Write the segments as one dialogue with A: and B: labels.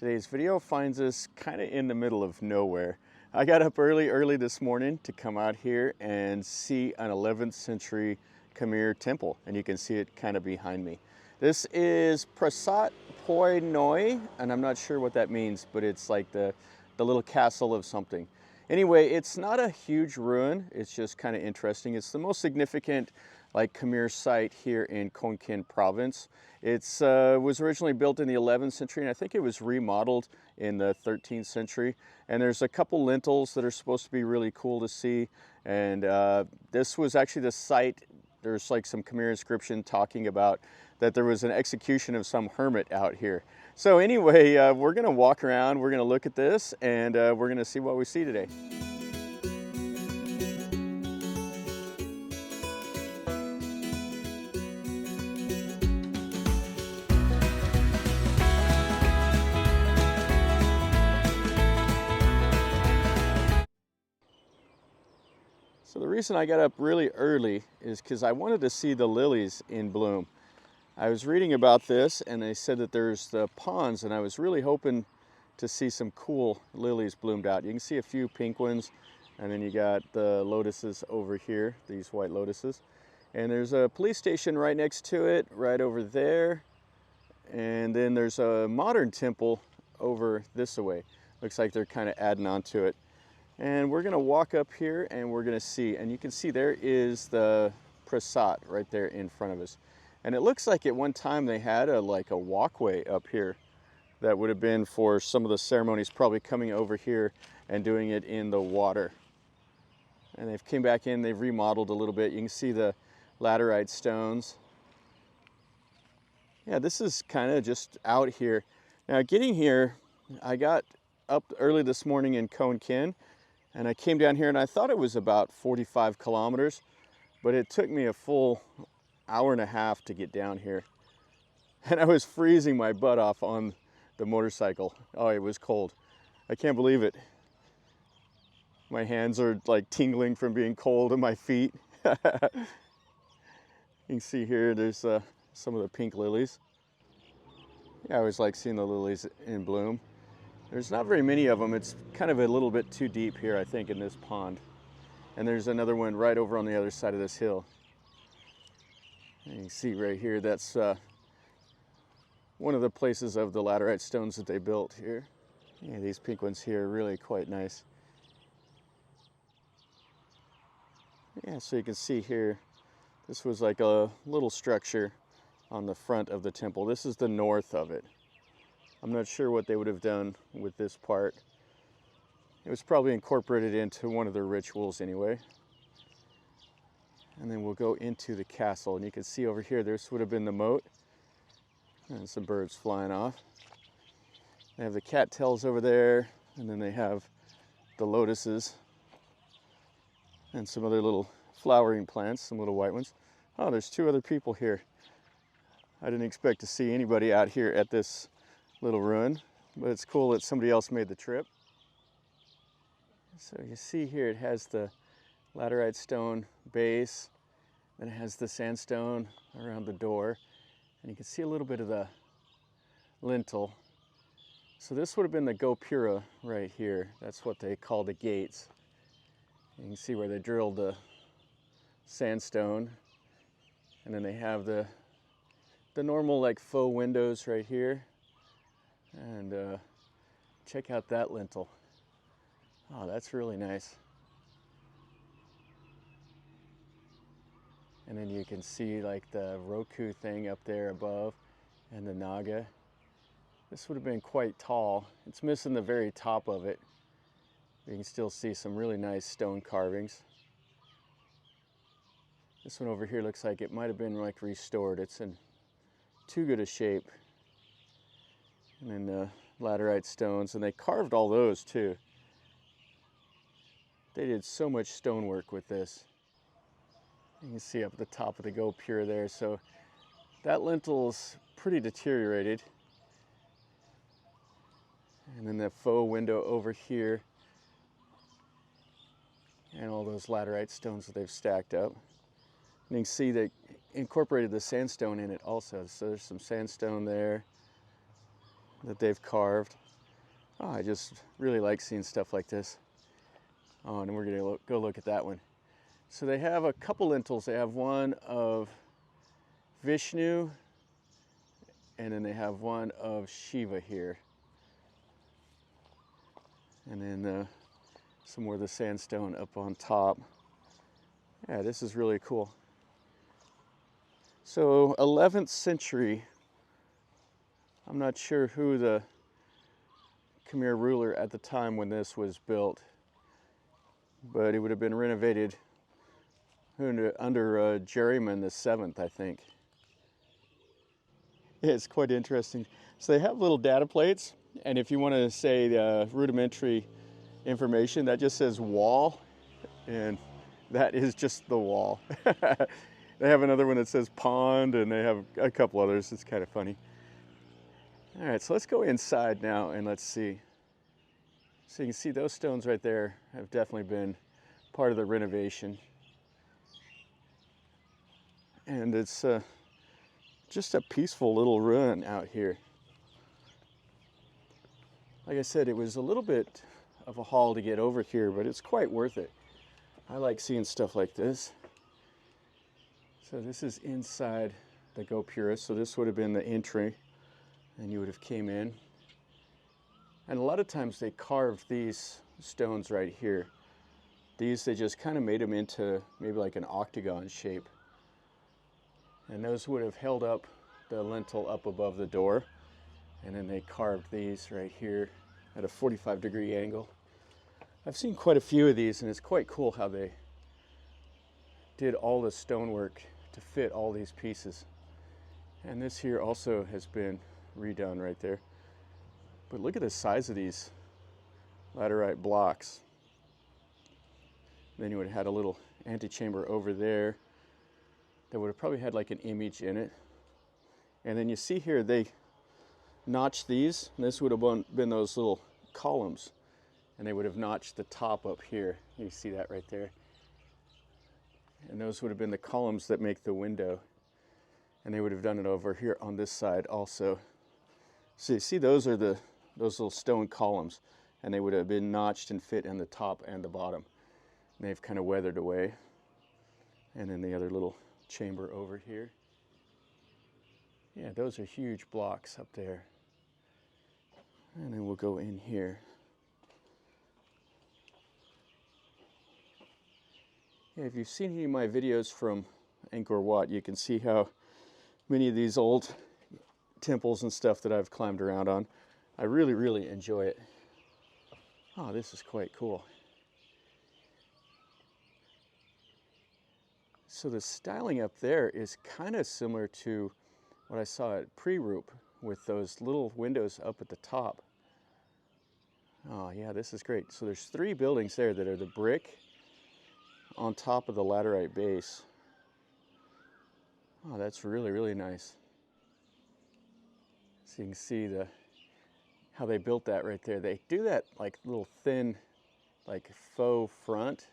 A: Today's video finds us kind of in the middle of nowhere. I got up early this morning to come out here and see an 11th century Khmer temple, and you can see it kind of behind me. This is Prasat Pueai Noi, and I'm not sure what that means, but it's like the little castle of something. Anyway, it's not a huge ruin, it's just kind of interesting. It's the most significant Khmer site here in Khon Kaen province. It was originally built in the 11th century, and I think it was remodeled in the 13th century. And there's a couple lintels that are supposed to be really cool to see. And this was actually the site. There's like some Khmer inscription talking about that there was an execution of some hermit out here. So anyway, we're gonna walk around, we're gonna look at this, and we're gonna see what we see today. So the reason I got up really early is because I wanted to see the lilies in bloom. I was reading about this and they said that there's the ponds, and I was really hoping to see some cool lilies bloomed out. You can see a few pink ones, and then you got the lotuses over here, these white lotuses. And there's a police station right next to it, right over there. And then there's a modern temple over this way. Looks like they're kind of adding on to it. And we're gonna walk up here and we're gonna see, and you can see there is the Prasat right there in front of us. And it looks like at one time they had a walkway up here that would have been for some of the ceremonies, probably coming over here and doing it in the water. And they've came back in, they've remodeled a little bit. You can see the laterite stones. Yeah, this is kind of just out here. Now getting here, I got up early this morning in Khon Kaen, and I came down here and I thought it was about 45 kilometers, but it took me a full hour and a half to get down here. And I was freezing my butt off on the motorcycle. Oh, it was cold. I can't believe it. My hands are like tingling from being cold and my feet. You can see here, there's some of the pink lilies. Yeah, I always like seeing the lilies in bloom. There's not very many of them. It's kind of a little bit too deep here, I think, in this pond. And there's another one right over on the other side of this hill. And you can see right here, that's one of the places of the laterite stones that they built here. Yeah, these pink ones here are really quite nice. Yeah, so you can see here, this was like a little structure on the front of the temple. This is the north of it. I'm not sure what they would have done with this part. It was probably incorporated into one of their rituals anyway. And then we'll go into the castle, and you can see over here, this would have been the moat. And some birds flying off. They have the cattails over there, and then they have the lotuses and some other little flowering plants, some little white ones. Oh, there's two other people here. I didn't expect to see anybody out here at this little ruin, but it's cool that somebody else made the trip. So you see here, it has the laterite stone base, then it has the sandstone around the door, and you can see a little bit of the lintel. So this would have been the gopura right here. That's what they call the gates. You can see where they drilled the sandstone, and then they have the normal faux windows right here. And check out that lintel. Oh, that's really nice. And then you can see the Roku thing up there above and the Naga. This would have been quite tall. It's missing the very top of it. You can still see some really nice stone carvings. This one over here looks like it might have been restored. It's in too good a shape. And then the laterite stones, and they carved all those too. They did so much stonework with this. You can see up at the top of the gopura there. So that lintel's pretty deteriorated. And then the faux window over here. And all those laterite stones that they've stacked up. And you can see they incorporated the sandstone in it also. So there's some sandstone there that they've carved. Oh, I just really like seeing stuff like this. Oh, and we're gonna go look at that one. So they have a couple lintels. They have one of Vishnu, and then they have one of Shiva here. And then some more of the sandstone up on top. Yeah, this is really cool. So 11th century, I'm not sure who the Khmer ruler at the time when this was built, but it would have been renovated under Jerryman the 7th, I think. Yeah, it's quite interesting. So they have little data plates, and if you want to say rudimentary information, that just says wall, and that is just the wall. They have another one that says pond, and they have a couple others. It's kind of funny. All right, so let's go inside now and let's see. So you can see those stones right there have definitely been part of the renovation. And it's just a peaceful little ruin out here. Like I said, it was a little bit of a haul to get over here, but it's quite worth it. I like seeing stuff like this. So this is inside the Gopura. So this would have been the entry, and you would have came in. And a lot of times they carved these stones right here. These, they just kind of made them into maybe like an octagon shape. And those would have held up the lintel up above the door. And then they carved these right here at a 45-degree angle. I've seen quite a few of these, and it's quite cool how they did all the stonework to fit all these pieces. And this here also has been redone right there. But look at the size of these laterite blocks. Then you would have had a little antechamber over there that would have probably had like an image in it. And then you see here they notched these, and this would have been those little columns. And they would have notched the top up here. You see that right there. And those would have been the columns that make the window. And they would have done it over here on this side also. So you see those are those little stone columns, and they would have been notched and fit in the top and the bottom. And they've kind of weathered away. And then the other little chamber over here. Yeah, those are huge blocks up there. And then we'll go in here. Yeah, if you've seen any of my videos from Angkor Wat, you can see how many of these old temples and stuff that I've climbed around on. I really, really enjoy it. Oh, this is quite cool. So the styling up there is kind of similar to what I saw at Pre-Roop with those little windows up at the top. Oh yeah, this is great. So there's 3 buildings there that are the brick on top of the laterite base. Oh, that's really, really nice. So you can see how they built that right there. They do that like little thin, like faux front.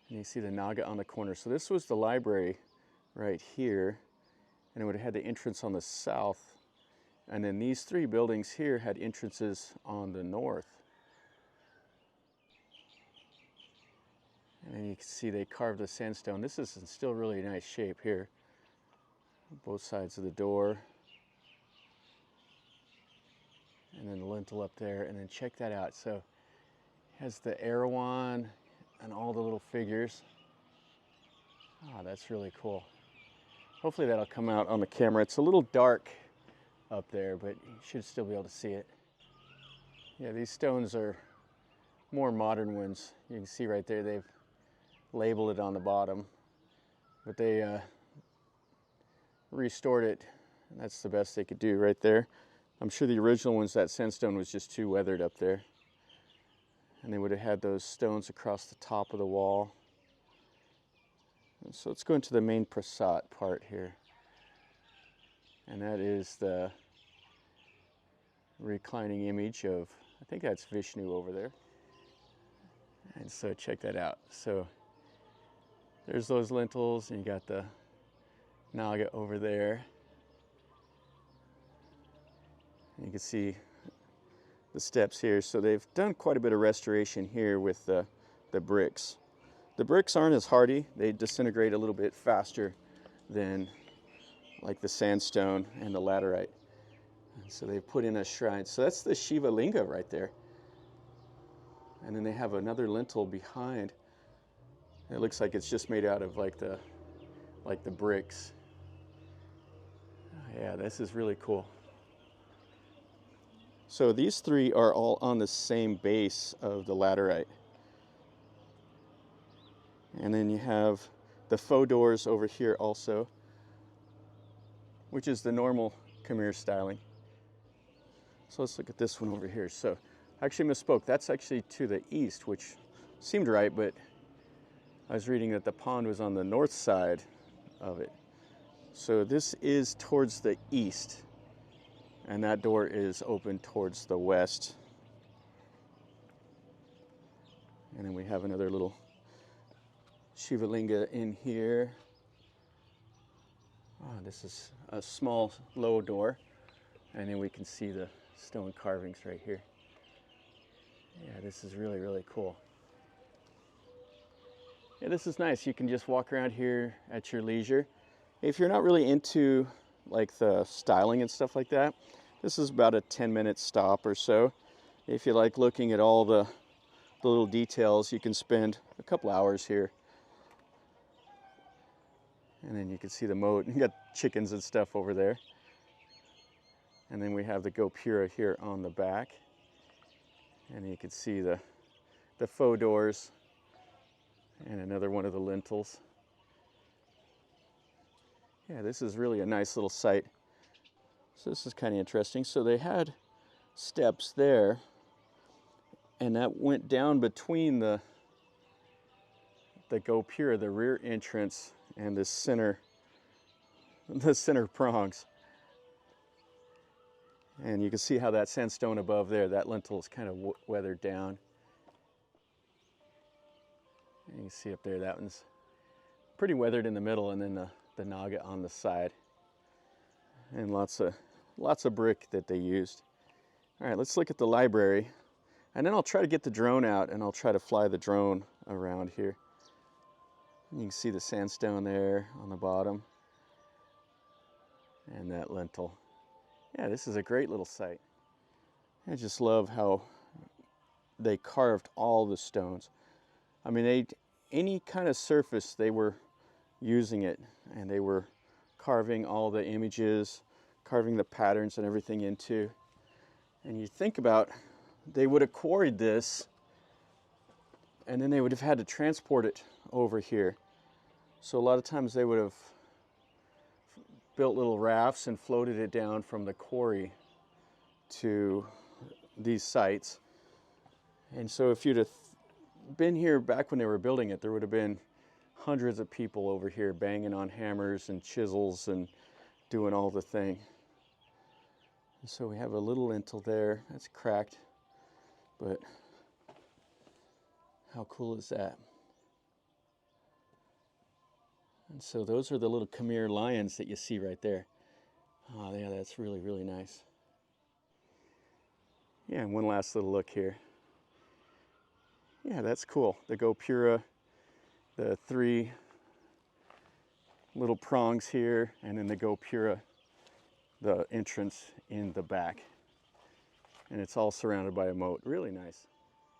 A: And you see the Naga on the corner. So this was the library right here, and it would have had the entrance on the south. And then these 3 buildings here had entrances on the north. And you can see they carved the sandstone. This is in still really nice shape here. Both sides of the door. And then the lintel up there. And then check that out. So it has the Erawan and all the little figures. Ah, that's really cool. Hopefully that'll come out on the camera. It's a little dark up there, but you should still be able to see it. Yeah, these stones are more modern ones. You can see right there they've labeled it on the bottom, but they restored it, and that's the best they could do right there. I'm sure the original ones, that sandstone was just too weathered up there. And they would have had those stones across the top of the wall. And so let's go into the main Prasat part here. And that is the reclining image of, I think that's Vishnu over there. And so check that out. So there's those lintels, and you got the Naga over there. And you can see steps here. So they've done quite a bit of restoration here with the bricks. The bricks aren't as hardy. They disintegrate a little bit faster than like the sandstone and the laterite. And so they've put in a shrine. So that's the Shiva Linga right there. And then they have another lintel behind. It looks like it's just made out of like the bricks. Yeah, this is really cool. So these three are all on the same base of the laterite. And then you have the faux doors over here also, which is the normal Khmer styling. So let's look at this one over here. So I actually misspoke. That's actually to the east, which seemed right, but I was reading that the pond was on the north side of it. So this is towards the east, and that door is open towards the west. And then we have another little Shiva Linga in here. Oh, this is a small low door, and then we can see the stone carvings right here. Yeah, this is really, really cool. Yeah, this is nice. You can just walk around here at your leisure. If you're not really into like the styling and stuff like that, this is about a 10-minute stop or so. If you like looking at all the little details, you can spend a couple hours here. And then you can see the moat. You got chickens and stuff over there. And then we have the Gopura here on the back. And you can see the faux doors and another one of the lintels. Yeah, this is really a nice little site. So this is kind of interesting. So they had steps there, and that went down between the Gopura, the rear entrance, and the center prongs. And you can see how that sandstone above there, that lintel is kind of weathered down. And you can see up there, that one's pretty weathered in the middle, and then the naga on the side. And lots of brick that they used. All right, let's look at the library. And then I'll try to get the drone out, and I'll try to fly the drone around here. You can see the sandstone there on the bottom. And that lintel. Yeah, this is a great little site. I just love how they carved all the stones. I mean, any kind of surface, they were using it, and they were carving all the images, carving the patterns and everything into. And you think about, they would have quarried this, and then they would have had to transport it over here. So a lot of times they would have built little rafts and floated it down from the quarry to these sites. And so if you'd have been here back when they were building it, there would have been hundreds of people over here banging on hammers and chisels and doing all the thing. And so we have a little lintel there that's cracked, but how cool is that? And so those are the little Khmer lions that you see right there. Oh yeah, that's really, really nice. Yeah, and one last little look here. Yeah, that's cool. The Gopura, the three little prongs here, and then the Gopura, the entrance in the back. And it's all surrounded by a moat. Really nice.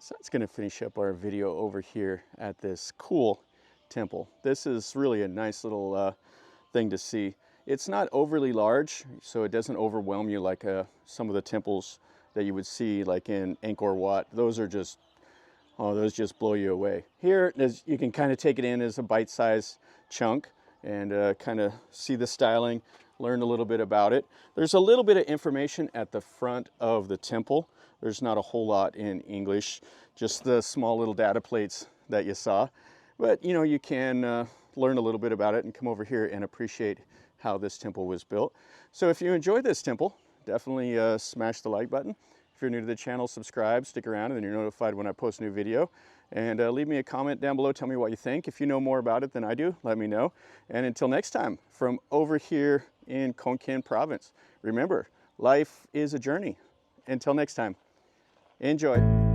A: So that's going to finish up our video over here at this cool temple. This is really a nice little thing to see. It's not overly large, so it doesn't overwhelm you like some of the temples that you would see like in Angkor Wat. Those are just, oh, those just blow you away. Here, you can kind of take it in as a bite-sized chunk and kind of see the styling, learn a little bit about it. There's a little bit of information at the front of the temple. There's not a whole lot in English, just the small little data plates that you saw. But you know, you can learn a little bit about it and come over here and appreciate how this temple was built. So if you enjoyed this temple, definitely smash the like button. If you're new to the channel, subscribe, stick around, and then you're notified when I post a new video. And leave me a comment down below, tell me what you think. If you know more about it than I do, let me know. And until next time, from over here in Khon Kaen province, remember, life is a journey. Until next time, Enjoy.